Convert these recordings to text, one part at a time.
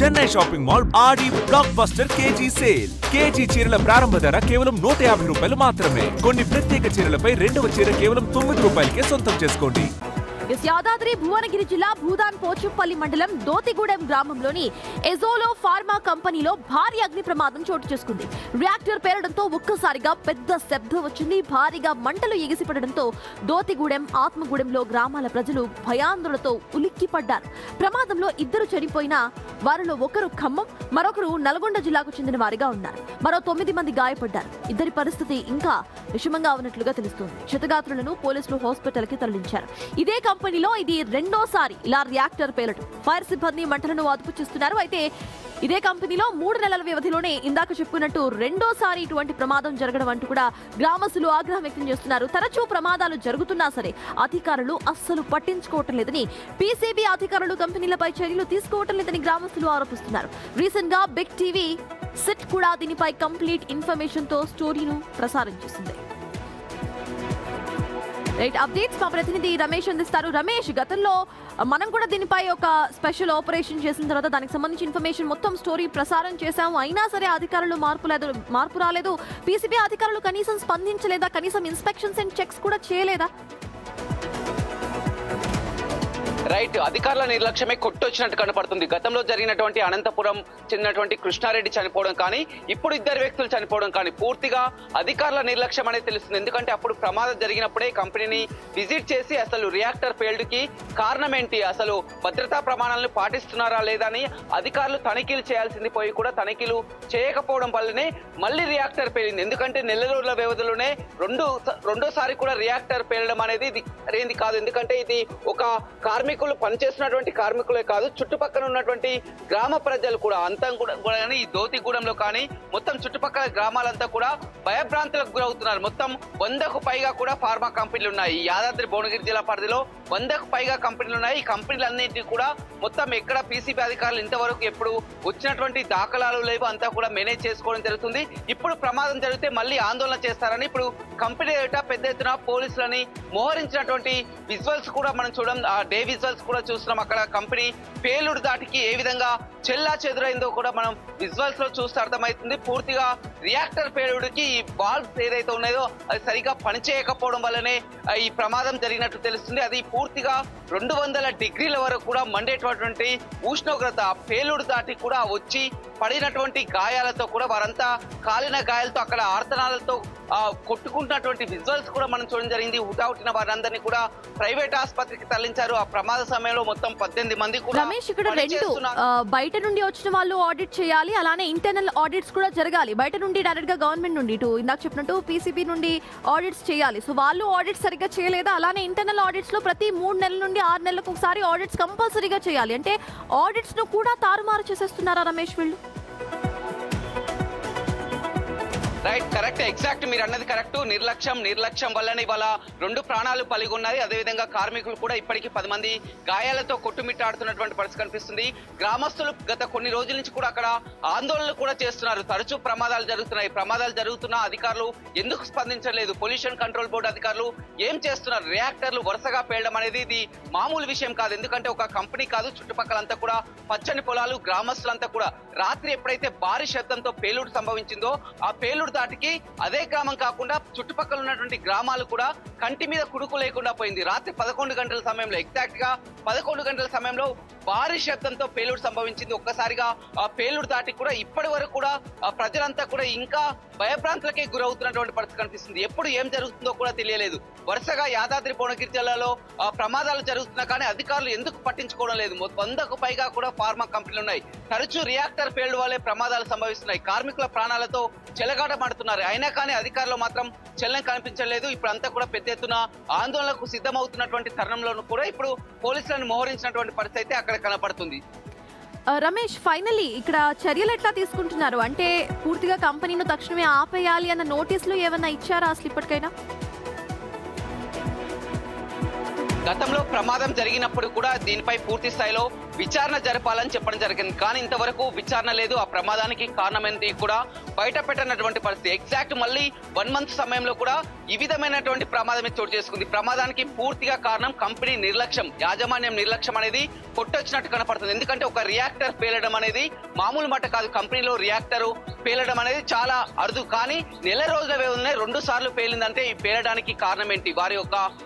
Chennai shopping mall Aadi blockbuster KG sale. KG చీరల ప్రారంభ ధర కేవలం 150 రూపాయలు మాత్రమే. కొన్ని ప్రత్యేక చీరలపై రెండవ చీర కేవలం 9 రూపాయలకే సొంతం చేసుకోండి. యాదాద్రి భువనగిరి జిల్లా భూదాన్ పోచుపల్లి మండలం దోతిగూడెం గ్రామంలోని ఎజోలో ఫార్మా కంపెనీలో భారీ అగ్ని ప్రమాదం చోటు చేసుకుంది. రియాక్టర్ పేలడంతో ఒక్కసారిగా పెద్ద శబ్దం వచ్చింది. భారీగా మంటలు ఎగిసిపడడంతో దోతిగూడెం, ఆత్మగూడెంలో గ్రామాల ప్రజలు భయాందోళనతో ఉలిక్కిపడ్డారు. ప్రమాదంలో ఇద్దరు చనిపోయినా వారిలో ఒకరు ఖమ్మం, మరొకరు నల్గొండ జిల్లాకు చెందిన వారిగా ఉన్నారు. మరో 9 మంది గాయపడ్డారు. ఇద్దరి పరిస్థితి ఇంకా విషమంగా ఉన్నట్లుగా తెలుస్తోంది. క్షతగాత్రులను పోలీసులు హాస్పిటల్ కి తరలించారు. ఇదే కంపెనీలో ఇది రెండోసారి ఇలా రియాక్టర్ పేలడం. ఫైర్ సిబ్బంది మంటలను అదుపు చేస్తున్నారు. అయితే ఇదే కంపెనీలో 3 నెలల వ్యవధిలోనే ఇందాక చెప్పుకున్నట్టు రెండోసారి ఇటువంటి ప్రమాదం జరగడం అంటూ కూడా గ్రామస్తులు ఆగ్రహం వ్యక్తం చేస్తున్నారు. తరచూ ప్రమాదాలు జరుగుతున్నా సరే అధికారులు అస్సలు పట్టించుకోవటం లేదని, పీసీబీ అధికారులు కంపెనీలపై చర్యలు తీసుకోవటం లేదని గ్రామస్తులు ఆరోపిస్తున్నారు. రీసెంట్ గా బిగ్ టీవీ సిట్ కూడా దీనిపై కంప్లీట్ ఇన్ఫర్మేషన్ తో స్టోరీను ప్రసారం చేసింది. రైట్ అప్డేట్స్ మా ప్రతినిధి రమేష్ అందిస్తారు. రమేష్, గతంలో మనం కూడా దీనిపై ఒక స్పెషల్ ఆపరేషన్ చేసిన తర్వాత దానికి సంబంధించి ఇన్ఫర్మేషన్ మొత్తం స్టోరీ ప్రసారం చేశాము. అయినా సరే అధికారులు మార్పు రాలేదు. పీసీబీ అధికారులు కనీసం స్పందించలేదా? కనీసం ఇన్స్పెక్షన్స్ అండ్ చెక్స్ కూడా చేయలేదా? రైట్, అధికారుల నిర్లక్ష్యమే కొట్టొచ్చినట్టు కనపడుతుంది. గతంలో జరిగినటువంటి అనంతపురం చెందినటువంటి కృష్ణారెడ్డి చనిపోవడం కానీ, ఇప్పుడు ఇద్దరు వ్యక్తులు చనిపోవడం కానీ పూర్తిగా అధికారుల నిర్లక్ష్యం అనేది తెలుస్తుంది. ఎందుకంటే అప్పుడు ప్రమాదం జరిగినప్పుడే కంపెనీని విజిట్ చేసి అసలు రియాక్టర్ ఫెయిల్డ్ కి కారణం ఏంటి, అసలు భద్రతా ప్రమాణాలను పాటిస్తున్నారా లేదా అని అధికారులు తనిఖీలు చేయాల్సింది పోయి కూడా తనిఖీలు చేయకపోవడం వల్లనే మళ్ళీ రియాక్టర్ పేలింది. ఎందుకంటే నెల రోజుల వ్యవధిలోనే రెండోసారి కూడా రియాక్టర్ పేలడం అనేది ఇది సరైనది కాదు. ఎందుకంటే ఇది ఒక కార్మికులు పనిచేస్తున్నటువంటి కార్మికులే కాదు, చుట్టుపక్కల ఉన్నటువంటి గ్రామ ప్రజలు కూడా అంతా కూడా ఈ దోతిగూడెంలో కానీ మొత్తం చుట్టుపక్కల గ్రామాలంతా కూడా భయభ్రాంతులకు గురవుతున్నారు. మొత్తం 100కు పైగా కూడా ఫార్మా కంపెనీలు ఉన్నాయి. ఈ యాదాద్రి భువనగిరి జిల్లా పరిధిలో 100కు పైగా కంపెనీలు ఉన్నాయి. ఈ కంపెనీలన్నింటినీ కూడా మొత్తం ఎక్కడ పీసీబీ అధికారులు ఇంతవరకు ఎప్పుడు వచ్చినటువంటి దాఖలాలు లేవు, అంతా కూడా మేనేజ్ చేసుకోవడం జరుగుతుంది. ఇప్పుడు ప్రమాదం జరిగితే మళ్ళీ ఆందోళన చేస్తారని ఇప్పుడు కంపెనీ ఏటా పెద్ద ఎత్తున పోలీసులని మోహరించినటువంటి విజువల్స్ కూడా మనం చూడడం, ఆ డే విజువల్స్ కూడా చూస్తున్నాం. అక్కడ కంపెనీ పేలుడు దాటికి ఏ విధంగా చెల్లా చెదురైందో కూడా మనం విజువల్స్ లో చూస్తే అర్థమవుతుంది. పూర్తిగా రియాక్టర్ పేలుడుకి ఈ వాల్వ్స్ ఏదైతే ఉన్నాయో అది సరిగా పనిచేయకపోవడం వల్లనే ఈ ప్రమాదం జరిగినట్టు తెలుస్తుంది. అది పూర్తిగా 200 డిగ్రీల వరకు కూడా మండేటటువంటి ఉష్ణోగ్రత పేలుడు దాటి కూడా వచ్చి పడినటువంటి గాయాలతో కూడా వారంతా కాలిన గాయాలతో అక్కడ ఆర్తనాలతో కొట్టుకుంటున్నటువంటి విజువల్స్ కూడా మనం చూడడం జరిగింది. హుటాహుటిన వారందరినీ కూడా ప్రైవేట్ ఆసుపత్రికి తరలించారు. ఆ ప్రమాద సమయంలో మొత్తం 18 మంది కూడా. రమేష్, ఇక్కడ రెండు బయట నుండి వచ్చిన వాళ్ళు ఆడిట్ చేయాలి, అలానే ఇంటర్నల్ ఆడిట్స్ కూడా జరగాలి. బయట నుండి డైరెక్ట్ గా గవర్నమెంట్ నుండి ఇటు ఇందాక చెప్పినట్టు పీసీబీ నుండి ఆడిట్స్ చేయాలి. సో వాళ్ళు ఆడిట్స్ సరిగ్గా చేయలేదా? అలానే ఇంటర్నల్ ఆడిట్స్ లో ప్రతి 3 నెలల నుండి 6 నెలలకు ఒకసారి ఆడిట్స్ కంపల్సరీగా చేయాలి. అంటే ఆడిట్స్ ను కూడా తారుమారు చేసేస్తున్నారా రమేష్ వీళ్ళు? రైట్, కరెక్ట్, ఎగ్జాక్ట్, మీరు అన్నది కరెక్ట్. నిర్లక్ష్యం వల్లనే ఇవాళ 2 ప్రాణాలు పలిగున్నాయి. అదేవిధంగా కార్మికులు కూడా ఇప్పటికీ 10 మంది గాయాలతో కొట్టుమిట్టాడుతున్నటువంటి పరిస్థితి కనిపిస్తుంది. గ్రామస్తులు గత కొన్ని రోజుల నుంచి కూడా అక్కడ ఆందోళనలు కూడా చేస్తున్నారు. తరచూ ప్రమాదాలు జరుగుతున్నాయి. ప్రమాదాలు జరుగుతున్నా అధికారులు ఎందుకు స్పందించలేదు? పొల్యూషన్ కంట్రోల్ బోర్డు అధికారులు ఏం చేస్తున్నారు? రియాక్టర్లు వరుసగా పేలడం అనేది ఇది మామూలు విషయం కాదు. ఎందుకంటే ఒక కంపెనీ కాదు, చుట్టుపక్కలంతా కూడా పచ్చని పొలాలు, గ్రామస్తులంతా కూడా రాత్రి ఎప్పుడైతే భారీ శబ్దంతో పేలుడు సంభవించిందో ఆ పేలుడు దాటికి అదే గ్రామం కాకుండా చుట్టుపక్కల ఉన్నటువంటి గ్రామాలు కూడా కంటి మీద కుడుకు లేకుండా పోయింది. రాత్రి 11 గంటల సమయంలో, ఎగ్జాక్ట్ గా 11 గంటల సమయంలో భారీ శబ్దంతో పేలుడు సంభవించింది. ఒక్కసారిగా ఆ పేలుడు దాటి కూడా ఇప్పటి వరకు కూడా ప్రజలంతా కూడా ఇంకా భయభ్రాంతులకే గురవుతున్నటువంటి పరిస్థితి కనిపిస్తుంది. ఎప్పుడు ఏం జరుగుతుందో కూడా తెలియలేదు. వరుసగా యాదాద్రి భువనగిరి జిల్లాలో ప్రమాదాలు జరుగుతున్నా కానీ అధికారులు ఎందుకు పట్టించుకోవడం లేదు? 100కు పైగా కూడా ఫార్మా కంపెనీలు ఉన్నాయి. తరచూ రియాక్టర్ పేలుడు వల్లే ప్రమాదాలు సంభవిస్తున్నాయి. కార్మికుల ప్రాణాలతో చెలగాటమాడుతున్నారు. అయినా కానీ అధికారులు మాత్రం చలనం కనిపించలేదు. ఇప్పుడు అంతా కూడా పెద్ద ఎత్తున ఆందోళనకు సిద్ధమవుతున్నటువంటి తరుణంలోనూ కూడా ఇప్పుడు పోలీసులను మోహరించినటువంటి పరిస్థితి అయితే అక్కడ కనపడుతుంది. రమేష్, ఫైనలీ ఇక్కడ చర్యలు ఎట్లా తీసుకుంటున్నారు? అంటే పూర్తిగా కంపెనీను తక్షణమే ఆపేయాలి అన్న నోటీసులు ఏమన్నా ఇచ్చారా అసలు ఇప్పటికైనా? గతంలో ప్రమాదం జరిగినప్పుడు కూడా దీనిపై పూర్తి స్థాయిలో విచారణ జరపాలని చెప్పడం జరిగింది. కానీ ఇంతవరకు విచారణ లేదు. ఆ ప్రమాదానికి కారణమైనది కూడా బయట పెట్టినటువంటి పరిస్థితి. ఎగ్జాక్ట్ మళ్ళీ 1 month సమయంలో కూడా ఈ విధమైనటువంటి ప్రమాదమే చోటు చేసుకుంది. ప్రమాదానికి పూర్తిగా కారణం కంపెనీ నిర్లక్ష్యం, యాజమాన్యం నిర్లక్ష్యం అనేది కొట్టొచ్చినట్టు కనపడుతుంది. ఎందుకంటే ఒక రియాక్టర్ పేలడం అనేది మామూలు మాట కాదు. కంపెనీలో రియాక్టర్ పేలడం అనేది చాలా అరుదు. కానీ నెల రోజుల వ్యవధిలోనే 2 సార్లు పేలిందంటే ఈ పేలడానికి కారణం ఏంటి? వారి యొక్క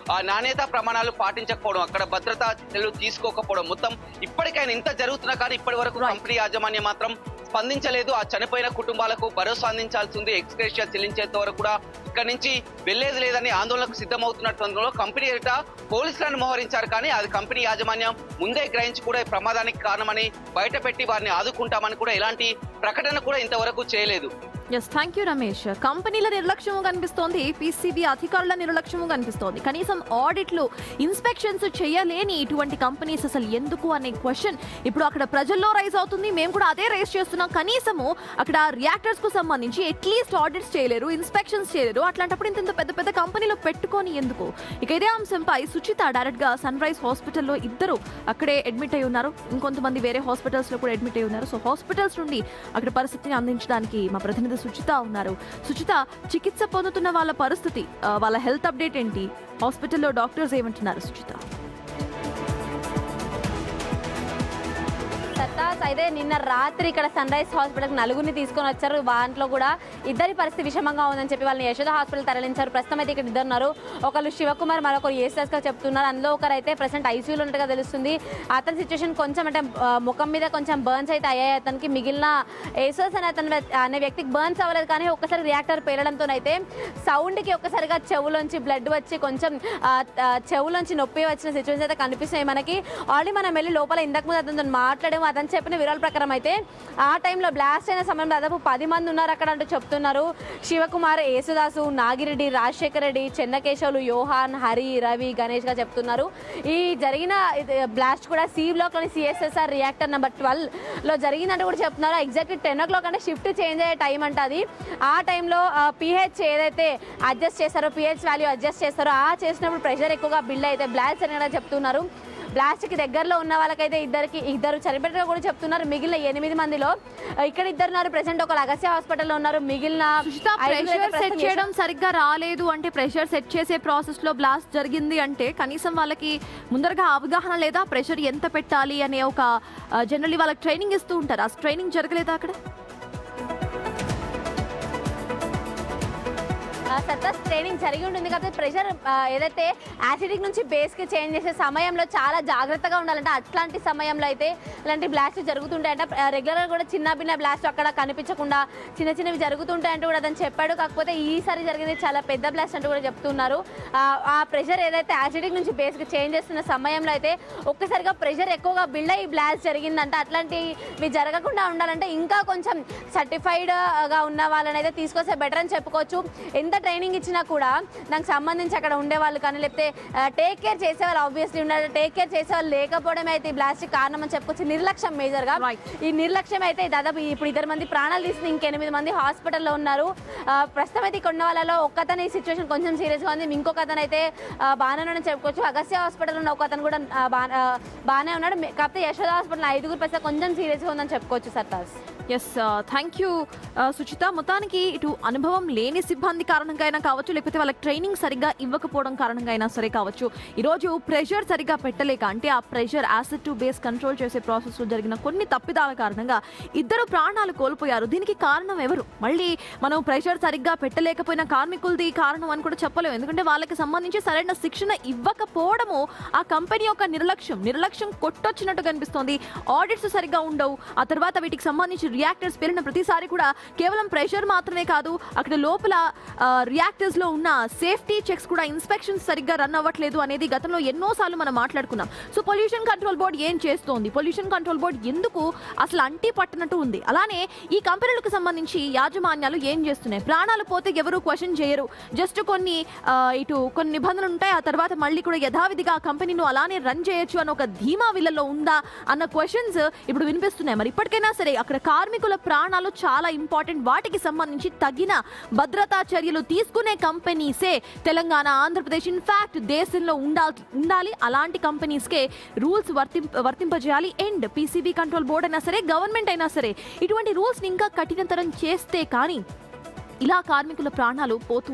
నాణ్యత ప్రమాణాలు పాటించకపోవడం, అక్కడ భద్రతా చర్యలు తీసుకోకపోవడం. మొత్తం ఇప్పటికైనా ఇంత జరుగుతున్నా కానీ ఇప్పటి వరకు కంపెనీ యాజమాన్యం మాత్రం స్పందించలేదు. ఆ చనిపోయిన కుటుంబాలకు భరోసా అందించాల్సి ఉంది. ఎక్స్గ్రేషియా చెల్లించేంత వరకు కూడా ఇక్కడ నుంచి వెళ్లేది లేదని ఆందోళనకు సిద్ధమవుతున్నట్టు కంపెనీ ఎదుట పోలీసులను మోహరించారు. కానీ అది కంపెనీ యాజమాన్యం ముందే గ్రహించి కూడా ఈ ప్రమాదానికి కారణమని బయటపెట్టి వారిని ఆదుకుంటామని కూడా ఎలాంటి ప్రకటన కూడా ఇంతవరకు చేయలేదు. Yes, thank you Ramesh. కంపెనీల నిర్లక్ష్యము కనిపిస్తోంది, పీసీబీ అధికారుల నిర్లక్ష్యము కనిపిస్తోంది. కనీసం ఆడిట్లు, ఇన్స్పెక్షన్స్ చేయలేని ఇటువంటి కంపెనీస్ అసలు ఎందుకు అనే క్వశ్చన్ ఇప్పుడు అక్కడ ప్రజల్లో రైజ్ అవుతుంది. మేము కూడా అదే రైజ్ చేస్తున్నాం. కనీసము అక్కడ రియాక్టర్స్ కు సంబంధించి అట్లీస్ట్ ఆడిట్స్ చేయలేరు, ఇన్స్పెక్షన్స్ చేయలేరు. అట్లాంటప్పుడు ఇంత పెద్ద పెద్ద కంపెనీలో పెట్టుకొని ఎందుకు? ఇక ఇదే అంశంపై సుచిత డైరెక్ట్ గా సన్ రైజ్ హాస్పిటల్లో ఇద్దరు అక్కడే అడ్మిట్ అయి ఉన్నారు. ఇంకొంతమంది వేరే హాస్పిటల్స్ లో కూడా అడ్మిట్ అయి ఉన్నారు. సో హాస్పిటల్స్ నుండి అక్కడ పరిస్థితిని అందించడానికి మా ప్రతినిధి సుచిత ఉన్నారు. సుచిత, చికిత్స పొందుతున్న వాళ్ళ పరిస్థితి, వాళ్ళ హెల్త్ అప్డేట్ ఏంటి? హాస్పిటల్లో డాక్టర్స్ ఏమంటున్నారు సుచిత? అయితే నిన్న రాత్రి ఇక్కడ సన్ రైజ్ హాస్పిటల్కి 4 తీసుకొని వచ్చారు. దాంట్లో కూడా ఇద్దరి పరిస్థితి విషమంగా ఉందని చెప్పి వాళ్ళని యశోద హాస్పిటల్ తరలించారు. ప్రస్తుతం అయితే ఇక్కడ 2 ఉన్నారు. ఒకరు శివకుమార్, మరొకరు ఏసెస్గా చెప్తున్నారు. అందులో ఒకరు అయితే ప్రెసెంట్ ఐసీయూలో ఉన్నట్టుగా తెలుస్తుంది. అతని సిచ్యువేషన్ కొంచెం అంటే ముఖం మీద కొంచెం బర్న్స్ అయితే అయ్యాయి అతనికి. మిగిలిన ఏసెస్ అనే వ్యక్తికి బర్న్స్ అవ్వలేదు. కానీ ఒక్కసారి రియాక్టర్ పేలడంతో అయితే సౌండ్కి ఒక్కసారిగా చెవులోంచి బ్లడ్ వచ్చి కొంచెం చెవులోంచి నొప్పి వచ్చిన సిచ్యువేషన్ అయితే కనిపిస్తున్నాయి మనకి. ఆల్రెడీ మనం వెళ్ళి లోపల ఇంతకుముందు అతనితో మాట్లాడాము. అతను చెప్పిన వివరాల ప్రకారం అయితే ఆ టైంలో బ్లాస్ట్ అయిన సమయంలో దాదాపు 10 మంది ఉన్నారు అక్కడ అంటూ చెప్తున్నారు. శివకుమార్, యేసుదాసు, నాగిరెడ్డి, రాజశేఖర్ రెడ్డి, చెన్నకేశవులు, యోహాన్, హరి, రవి, గణేష్ గా చెప్తున్నారు. ఈ జరిగిన బ్లాస్ట్ కూడా సి బ్లాక్ లోని సిఎస్ఎస్ఆర్ రియాక్టర్ నెంబర్ 12 లో జరిగిందంటూ కూడా చెప్తున్నారు. ఎగ్జాక్ట్లీ 10 o'clock అంటే షిఫ్ట్ చేంజ్ అయ్యే టైం అంట అది. ఆ టైంలో పిహెచ్ ఏదైతే అడ్జస్ట్ చేస్తారో, పిహెచ్ వాల్యూ అడ్జస్ట్ చేస్తారో, ఆ చేసినప్పుడు ప్రెషర్ ఎక్కువగా బిల్డ్ అయితే బ్లాస్ట్ అని చెప్తున్నారు. బ్లాస్ట్కి దగ్గరలో ఉన్న వాళ్ళకైతే ఇద్దరు చనిపోయినట్టుగా కూడా చెప్తున్నారు. మిగిలిన 8 మందిలో ఇక్కడ 2 ఉన్నారు. ప్రెసెంట్ ఒక అగస్త్య హాస్పిటల్లో ఉన్నారు. మిగిలిన ప్రెషర్ సెట్ చేయడం సరిగ్గా రాలేదు అంటే, ప్రెషర్ సెట్ చేసే ప్రాసెస్ లో బ్లాస్ట్ జరిగింది అంటే కనీసం వాళ్ళకి ముందరగా అవగాహన లేదా? ప్రెషర్ ఎంత పెట్టాలి అనే ఒక జనరల్లీ వాళ్ళకి ట్రైనింగ్ ఇస్తూ ఉంటారు. ఆ ట్రైనింగ్ జరగలేదా అక్కడ? సర్తాస్ ట్రైనింగ్ జరిగి ఉంటుంది కాబట్టి ప్రెషర్ ఏదైతే యాసిడిక్ నుంచి బేస్కి చేంజ్ చేసే సమయంలో చాలా జాగ్రత్తగా ఉండాలంటే అట్లాంటి సమయంలో అయితే ఇలాంటి బ్లాస్ట్ జరుగుతుంటాయంట. రెగ్యులర్గా కూడా చిన్న భిన్న బ్లాస్ట్ అక్కడ కనిపించకుండా చిన్నవి జరుగుతుంటాయంటూ కూడా అతను చెప్పాడు. కాకపోతే ఈసారి జరిగింది చాలా పెద్ద బ్లాస్ట్ అంటూ కూడా చెప్తున్నారు. ఆ ప్రెషర్ ఏదైతే యాసిడిక్ నుంచి బేస్కి చేంజ్ చేస్తున్న సమయంలో అయితే ఒక్కసారిగా ప్రెషర్ ఎక్కువగా బిల్డ్ అయ్యి బ్లాస్ట్ జరిగిందంట. అట్లాంటివి జరగకుండా ఉండాలంటే ఇంకా కొంచెం సర్టిఫైడ్గా ఉన్న వాళ్ళని అయితే తీసుకొస్తే బెటర్ అని చెప్పుకోవచ్చు. ఎంత ట్రైనింగ్ ఇచ్చినా కూడా దానికి సంబంధించి అక్కడ ఉండేవాళ్ళు కానీ లేకపోతే టేక్ కేర్ చేసేవాళ్ళు ఆబ్వియస్లీ ఉండాలి. టేక్ కేర్ చేసేవాళ్ళు లేకపోవడమే అయితే ఈ బ్లాస్ట్ కారణం అని చెప్పుకోవచ్చు. నిర్లక్ష్యం మేజర్గా. ఈ నిర్లక్ష్యం అయితే దాదాపు ఇప్పుడు 2 మంది ప్రాణాలు తీసింది, ఇంక 8 మంది హాస్పిటల్లో ఉన్నారు. ప్రస్తుతం అయితే ఇక్కడ ఉన్న వాళ్ళలో ఒక్కతని ఈ సిచ్యువేషన్ కొంచెం సీరియస్గా ఉంది. ఇంకొక అతను అయితే బాగానే ఉన్నాడని చెప్పుకోవచ్చు. అగస్త్య హాస్పిటల్ ఉన్న ఒక అతను కూడా బాగానే ఉన్నాడు. కాకపోతే యశోద హాస్పిటల్ 5 ప్రస్తుతం కొంచెం సీరియస్గా ఉందని చెప్పుకోవచ్చు. సర్తాస్. Yes, thank you Suchitha. మొత్తానికి ఇటు అనుభవం లేని సిబ్బంది కారణంగా అయినా కావచ్చు, లేకపోతే వాళ్ళకి ట్రైనింగ్ సరిగ్గా ఇవ్వకపోవడం కారణంగా అయినా సరే కావచ్చు, ఈరోజు ప్రెషర్ సరిగ్గా పెట్టలేక అంటే ఆ pressure acid to base control చేసే ప్రాసెస్లో జరిగిన కొన్ని తప్పిదాల కారణంగా 2 ప్రాణాలు కోల్పోయారు. దీనికి కారణం ఎవరు? మళ్ళీ మనం ప్రెషర్ సరిగ్గా పెట్టలేకపోయిన కార్మికులది కారణం అని కూడా చెప్పలేము. ఎందుకంటే వాళ్ళకి సంబంధించి సరైన శిక్షణ ఇవ్వకపోవడము ఆ కంపెనీ యొక్క నిర్లక్ష్యం కొట్టొచ్చినట్టు కనిపిస్తోంది. ఆడిట్స్ సరిగ్గా ఉండవు. ఆ తర్వాత వీటికి సంబంధించి రియాక్టర్స్ పేలిన ప్రతిసారి కూడా కేవలం ప్రెషర్ మాత్రమే కాదు, అక్కడ లోపల రియాక్టర్స్ లో ఉన్న సేఫ్టీ చెక్స్ కూడా, ఇన్స్పెక్షన్స్ సరిగ్గా రన్ అవ్వట్లేదు అనేది గతంలో ఎన్నోసార్లు మనం మాట్లాడుకున్నాం. సో పొల్యూషన్ కంట్రోల్ బోర్డు ఏం చేస్తోంది? పొల్యూషన్ కంట్రోల్ బోర్డు ఎందుకు అసలు అంటి పట్టినట్టు ఉంది? అలానే ఈ కంపెనీలకు సంబంధించి యాజమాన్యాలు ఏం చేస్తున్నాయి? ప్రాణాలు పోతే ఎవరు క్వశ్చన్ చేయరు. జస్ట్ కొన్ని నిబంధనలు ఉంటాయి. ఆ తర్వాత మళ్ళీ కూడా యథావిధిగా ఆ కంపెనీను అలానే రన్ చేయొచ్చు అని ఒక ధీమా వీళ్ళలో ఉందా అన్న క్వశ్చన్స్ ఇప్పుడు వినిపిస్తున్నాయి. మరి ఇప్పటికైనా సరే అక్కడ కార్మికుల ప్రాణాలు చాలా ఇంపార్టెంట్. ఇంపార్టెంట్ వాటికి సంబంధించి తగిన భద్రతా చర్యలు తీసుకునే కంపెనీసే తెలంగాణ, ఆంధ్రప్రదేశ్ ఇన్ఫాక్ట్ దేశంలో ఉండాలి. అలాంటి కంపెనీస్కే రూల్స్ వర్తింపజేయాలి. అండ్ పీసీబీ కంట్రోల్ బోర్డ్ అయినా సరే, గవర్నమెంట్ అయినా సరే ఇటువంటి రూల్స్ని ఇంకా కఠినతరం చేస్తే కానీ ఇలా కార్మికుల ప్రాణాలు పోతూ